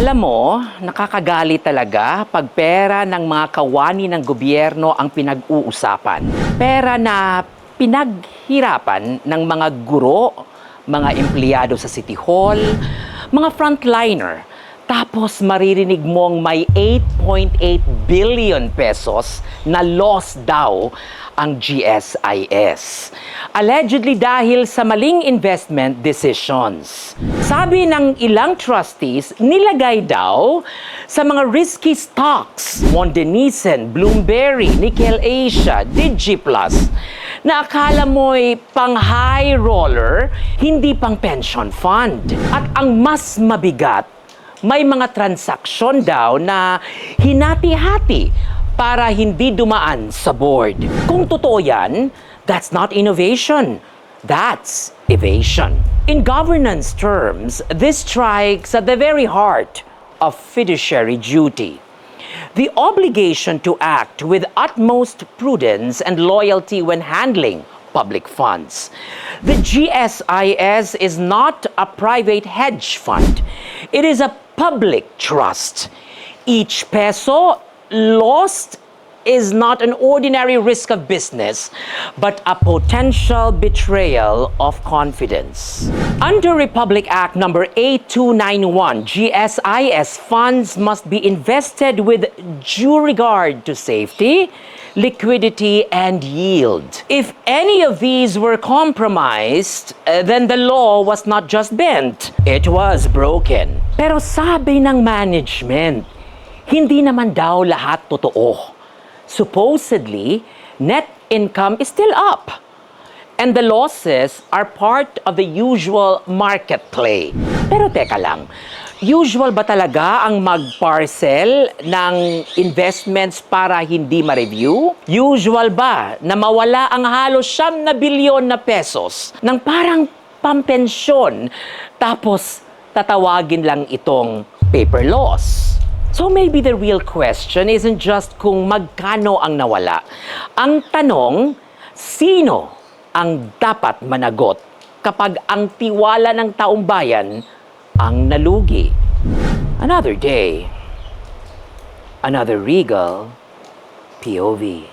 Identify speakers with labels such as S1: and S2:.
S1: Alam mo, nakakagali talaga pag pera ng mga kawani ng gobyerno ang pinag-uusapan. Pera na pinaghirapan ng mga guro, mga empleyado sa City Hall, mga frontliner. Tapos maririnig mong may 8.8 billion pesos na loss daw ang GSIS. Allegedly dahil sa maling investment decisions. Sabi ng ilang trustees, nilagay daw sa mga risky stocks, Mondenizen, Bloomberry, Nickel Asia, DigiPlus, na akala mo'y pang high roller, hindi pang pension fund. At ang mas mabigat, may mga transaksyon daw na hinati-hati para hindi dumaan sa board. Kung totoo yan, that's not innovation. That's evasion. In governance terms, this strikes at the very heart of fiduciary duty. The obligation to act with utmost prudence and loyalty when handling public funds. The GSIS is not a private hedge fund. It is a public trust. Each peso lost is not an ordinary risk of business, but a potential betrayal of confidence. Under Republic Act number 8291, GSIS funds must be invested with due regard to safety, liquidity, and yield. If any of these were compromised, then the law was not just bent, it was broken. Pero sabi ng management, hindi naman daw lahat totoo. Supposedly, net income is still up. And the losses are part of the usual market play. Pero teka lang, usual ba talaga ang mag-parcel ng investments para hindi ma-review? Usual ba na mawala ang halos 9 bilyon na pesos ng parang pampensyon tapos tatawagin lang itong paper loss? So maybe the real question isn't just kung magkano ang nawala. Ang tanong, sino ang dapat managot kapag ang tiwala ng taong bayan ang nalugi? Another day, another Regal POV.